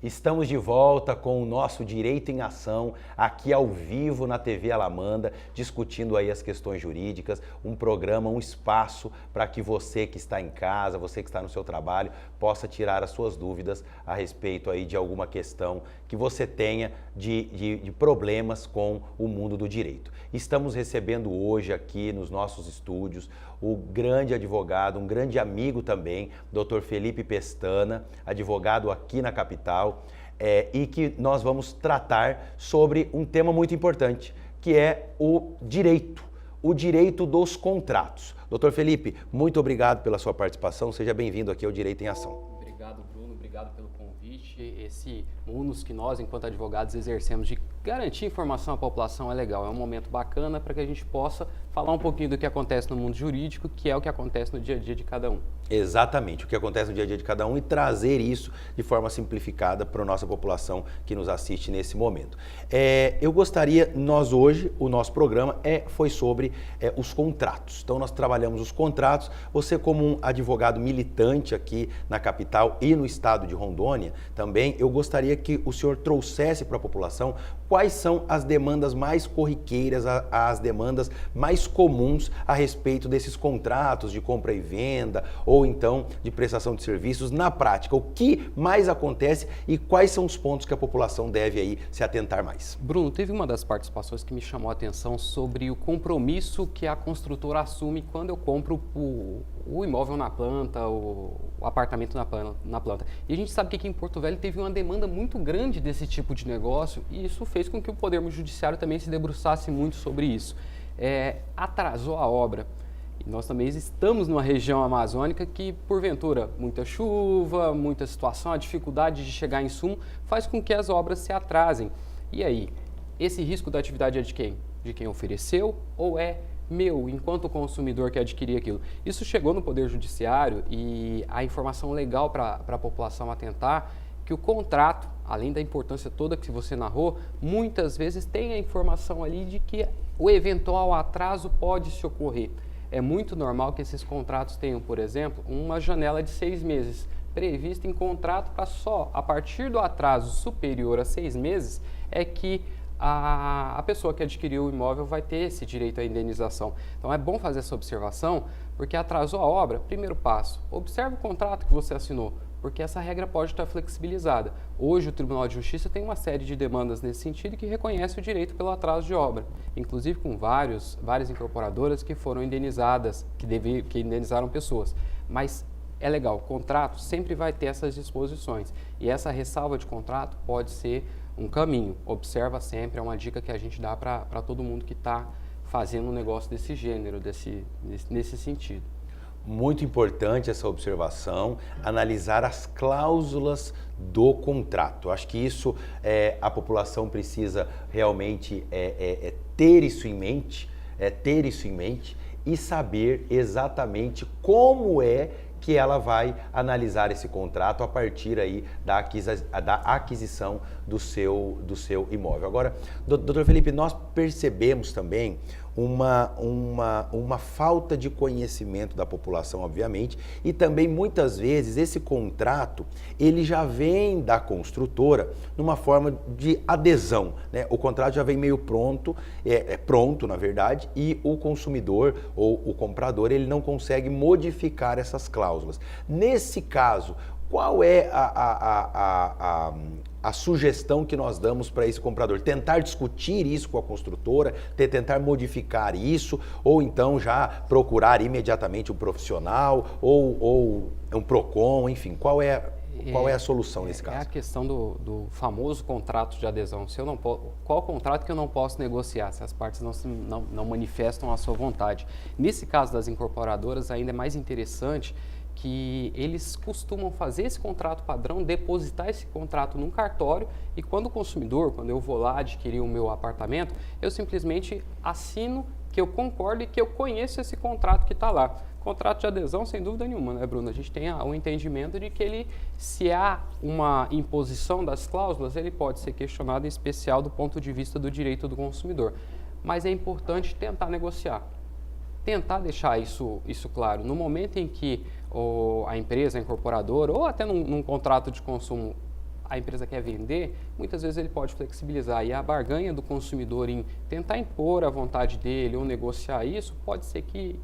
Estamos de volta com o nosso Direito em Ação, aqui ao vivo na TV Alamanda, discutindo aí as questões jurídicas, um programa, um espaço para que você que está em casa, você que está no seu trabalho, possa tirar as suas dúvidas a respeito aí de alguma questão que você tenha de problemas com o mundo do direito. Estamos recebendo hoje aqui nos nossos estúdios o grande advogado, um grande amigo também, Dr. Felipe Pestana, advogado aqui na capital, e que nós vamos tratar sobre um tema muito importante, que é o direito dos contratos. Dr. Felipe, muito obrigado pela sua participação, seja bem-vindo aqui ao Direito em Ação. Obrigado, Bruno, obrigado pelo convite. Esse munus que nós, enquanto advogados, exercemos de garantir informação à população é legal, é um momento bacana para que a gente possa falar um pouquinho do que acontece no mundo jurídico, que é o que acontece no dia a dia de cada um. Exatamente, o que acontece no dia a dia de cada um e trazer isso de forma simplificada para a nossa população que nos assiste nesse momento. Eu gostaria, hoje, o nosso programa foi sobre os contratos. Então nós trabalhamos os contratos, você como um advogado militante aqui na capital e no estado de Rondônia, também eu gostaria que o senhor trouxesse para a população quais são as demandas mais corriqueiras, as demandas mais comuns a respeito desses contratos de compra e venda ou então de prestação de serviços na prática. O que mais acontece e quais são os pontos que a população deve aí se atentar mais? Bruno, teve uma das participações que me chamou a atenção sobre o compromisso que a construtora assume quando eu compro o imóvel na planta, o apartamento na planta. E a gente sabe que aqui em Porto Velho teve uma demanda muito grande desse tipo de negócio e isso fez com que o Poder Judiciário também se debruçasse muito sobre isso. Atrasou a obra. E nós também estamos numa região amazônica que, porventura, muita chuva, muita situação, a dificuldade de chegar em insumo faz com que as obras se atrasem. E aí, esse risco da atividade é de quem? De quem ofereceu ou é meu, enquanto consumidor que adquirir aquilo? Isso chegou no Poder Judiciário e a informação legal para a população atentar que o contrato, além da importância toda que você narrou, muitas vezes tem a informação ali de que o eventual atraso pode se ocorrer. É muito normal que esses contratos tenham, por exemplo, uma janela de 6 meses prevista em contrato para só a partir do atraso superior a 6 meses é que a pessoa que adquiriu o imóvel vai ter esse direito à indenização. Então é bom fazer essa observação, porque atrasou a obra, primeiro passo, observe o contrato que você assinou, porque essa regra pode estar flexibilizada. Hoje o Tribunal de Justiça tem uma série de demandas nesse sentido que reconhece o direito pelo atraso de obra, inclusive com várias incorporadoras que foram indenizadas, que indenizaram pessoas. Mas é legal, o contrato sempre vai ter essas disposições e essa ressalva de contrato pode ser um caminho. Observa sempre, é uma dica que a gente dá para todo mundo que está fazendo um negócio desse gênero, nesse sentido. Muito importante essa observação, analisar as cláusulas do contrato. Acho que isso a população precisa realmente ter isso em mente, e saber exatamente como que ela vai analisar esse contrato a partir aí da aquisição do seu imóvel. Agora, doutor Felipe, nós percebemos também uma falta de conhecimento da população, obviamente, e também muitas vezes esse contrato ele já vem da construtora numa forma de adesão, né? O contrato já vem meio pronto, pronto na verdade, e o consumidor ou o comprador ele não consegue modificar essas cláusulas. Nesse caso, qual é a sugestão que nós damos para esse comprador? Tentar discutir isso com a construtora, tentar modificar isso, ou então já procurar imediatamente um profissional, ou um PROCON, enfim, qual é a solução nesse caso? É a questão do famoso contrato de adesão. Qual contrato que eu não posso negociar se as partes não manifestam a sua vontade? Nesse caso das incorporadoras, ainda é mais interessante que eles costumam fazer esse contrato padrão, depositar esse contrato num cartório e quando eu vou lá adquirir o meu apartamento, eu simplesmente assino que eu concordo e que eu conheço esse contrato que está lá. Contrato de adesão, sem dúvida nenhuma, né, Bruno? A gente tem o entendimento de que se há uma imposição das cláusulas, ele pode ser questionado em especial do ponto de vista do direito do consumidor. Mas é importante tentar negociar. Tentar deixar isso claro. No momento em que a empresa, a incorporadora, ou até num contrato de consumo, a empresa quer vender, muitas vezes ele pode flexibilizar. E a barganha do consumidor em tentar impor a vontade dele ou negociar isso, pode ser que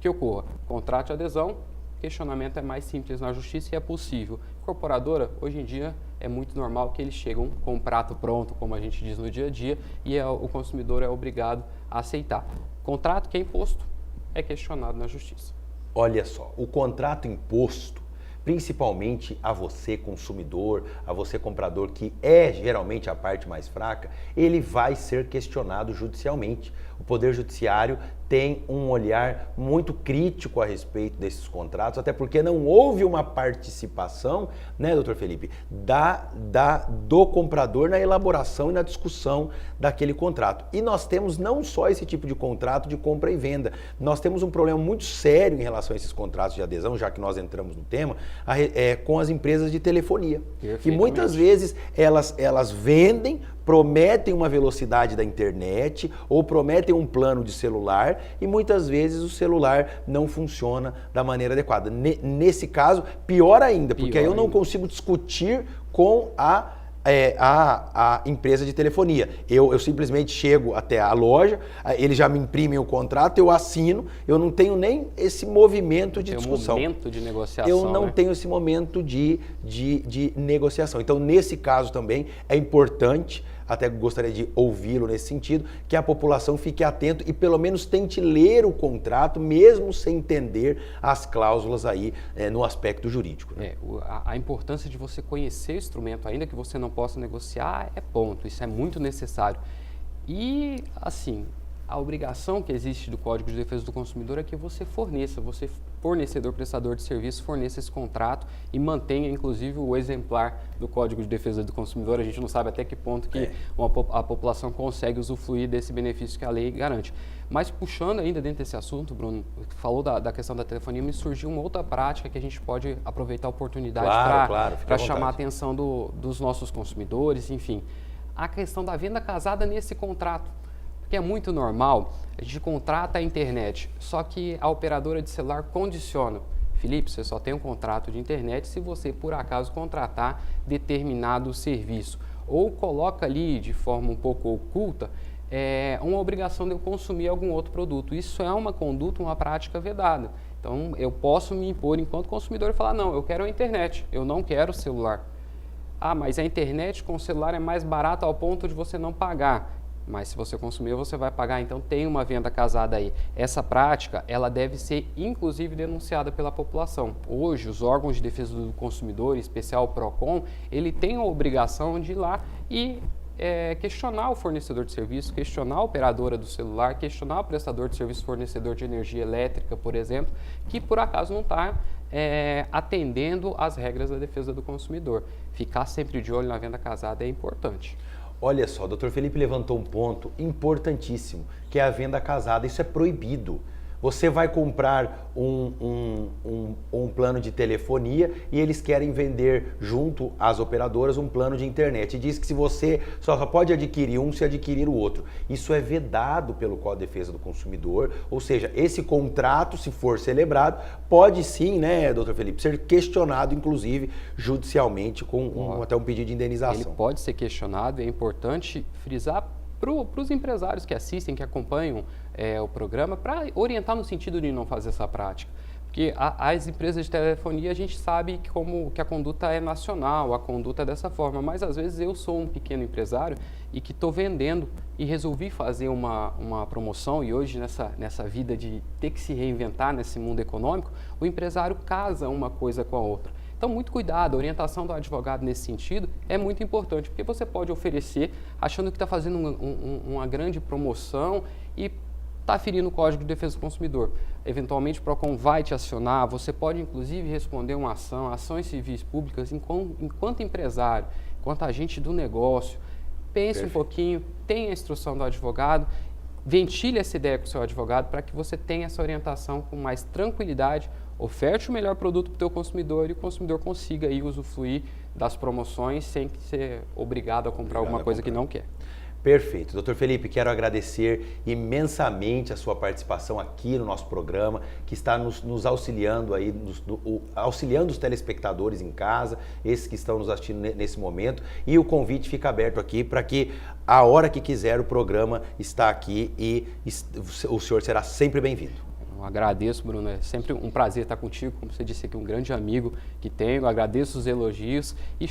ocorra. Contrato de adesão, questionamento é mais simples na justiça e é possível. Incorporadora, hoje em dia, é muito normal que eles chegam com um prato pronto, como a gente diz no dia a dia, e o consumidor é obrigado a aceitar. Contrato que é imposto é questionado na justiça. Olha só, o contrato imposto, principalmente a você consumidor, a você comprador, que é geralmente a parte mais fraca, ele vai ser questionado judicialmente. O Poder Judiciário tem um olhar muito crítico a respeito desses contratos, até porque não houve uma participação, né, doutor Felipe, do comprador na elaboração e na discussão daquele contrato. E nós temos não só esse tipo de contrato de compra e venda, nós temos um problema muito sério em relação a esses contratos de adesão, já que nós entramos no tema, com as empresas de telefonia. Que muitas vezes elas vendem, prometem uma velocidade da internet ou prometem um plano de celular e muitas vezes o celular não funciona da maneira adequada. Nesse caso, pior ainda, porque aí eu não consigo discutir com a empresa de telefonia. Eu simplesmente chego até a loja, eles já me imprimem o contrato, eu assino, eu não tenho nem esse movimento de discussão. Um momento de negociação. Eu não tenho esse momento de negociação. Então, nesse caso também, é importante, até gostaria de ouvi-lo nesse sentido, que a população fique atento e pelo menos tente ler o contrato, mesmo sem entender as cláusulas aí no aspecto jurídico. Né? A importância de você conhecer o instrumento, ainda que você não possa negociar, é ponto, isso é muito necessário. E, assim, a obrigação que existe do Código de Defesa do Consumidor é que você forneça, você fornecedor, prestador de serviço, forneça esse contrato e mantenha, inclusive, o exemplar do Código de Defesa do Consumidor. A gente não sabe até que ponto que a população consegue usufruir desse benefício que a lei garante. Mas puxando ainda dentro desse assunto, Bruno, falou da questão da telefonia, me surgiu uma outra prática que a gente pode aproveitar a oportunidade para chamar a atenção dos nossos consumidores, enfim. A questão da venda casada nesse contrato. Porque é muito normal, a gente contrata a internet, só que a operadora de celular condiciona. Felipe, você só tem um contrato de internet se você, por acaso, contratar determinado serviço. Ou coloca ali, de forma um pouco oculta, uma obrigação de eu consumir algum outro produto. Isso é uma conduta, uma prática vedada. Então, eu posso me impor enquanto consumidor e falar, não, eu quero a internet, eu não quero o celular. Ah, mas a internet com o celular é mais barata ao ponto de você não pagar. Mas se você consumir, você vai pagar, então tem uma venda casada aí. Essa prática, ela deve ser inclusive denunciada pela população. Hoje, os órgãos de defesa do consumidor, em especial o PROCON, ele tem a obrigação de ir lá e questionar o fornecedor de serviço, questionar a operadora do celular, questionar o prestador de serviço fornecedor de energia elétrica, por exemplo, que por acaso não está atendendo às regras da defesa do consumidor. Ficar sempre de olho na venda casada é importante. Olha só, o Dr. Felipe levantou um ponto importantíssimo, que é a venda casada. Isso é proibido. Você vai comprar um plano de telefonia e eles querem vender junto às operadoras um plano de internet. E diz que se você só pode adquirir um se adquirir o outro. Isso é vedado pelo Código de Defesa do Consumidor, ou seja, esse contrato, se for celebrado, pode sim, né, doutor Felipe, ser questionado, inclusive, judicialmente, com até um pedido de indenização. Ele pode ser questionado, é importante frisar para os empresários que assistem, que acompanham o programa, para orientar no sentido de não fazer essa prática. Porque as empresas de telefonia, a gente sabe que a conduta é nacional, a conduta é dessa forma, mas às vezes eu sou um pequeno empresário e que estou vendendo e resolvi fazer uma promoção e hoje nessa vida de ter que se reinventar nesse mundo econômico, o empresário casa uma coisa com a outra. Então, muito cuidado, a orientação do advogado nesse sentido é muito importante, porque você pode oferecer achando que está fazendo uma grande promoção e está ferindo o Código de Defesa do Consumidor. Eventualmente, o PROCON vai te acionar, você pode inclusive responder uma ação, ações civis públicas, enquanto empresário, enquanto agente do negócio. Pense um pouquinho, tenha a instrução do advogado, ventile essa ideia com o seu advogado para que você tenha essa orientação com mais tranquilidade, oferte o melhor produto para o teu consumidor e o consumidor consiga aí usufruir das promoções sem ser obrigado a comprar alguma coisa que não quer. Perfeito. Doutor Felipe, quero agradecer imensamente a sua participação aqui no nosso programa, que está nos auxiliando aí, auxiliando os telespectadores em casa, esses que estão nos assistindo nesse momento, e o convite fica aberto aqui para que a hora que quiser o programa está aqui e o senhor será sempre bem-vindo. Eu agradeço, Bruno, é sempre um prazer estar contigo, como você disse aqui, um grande amigo que tenho, agradeço os elogios e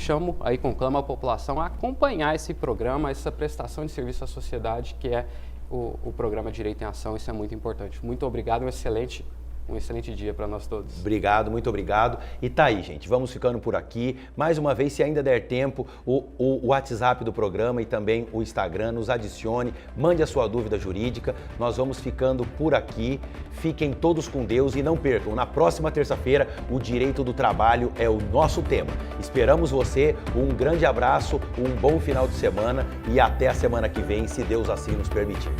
conclamo a população a acompanhar esse programa, essa prestação de serviço à sociedade que é o programa Direito em Ação, isso é muito importante. Muito obrigado, um excelente dia para nós todos. Obrigado, muito obrigado. E tá aí, gente, vamos ficando por aqui. Mais uma vez, se ainda der tempo, o WhatsApp do programa e também o Instagram, nos adicione, mande a sua dúvida jurídica. Nós vamos ficando por aqui. Fiquem todos com Deus e não percam, na próxima terça-feira, o direito do trabalho é o nosso tema. Esperamos você, um grande abraço, um bom final de semana e até a semana que vem, se Deus assim nos permitir.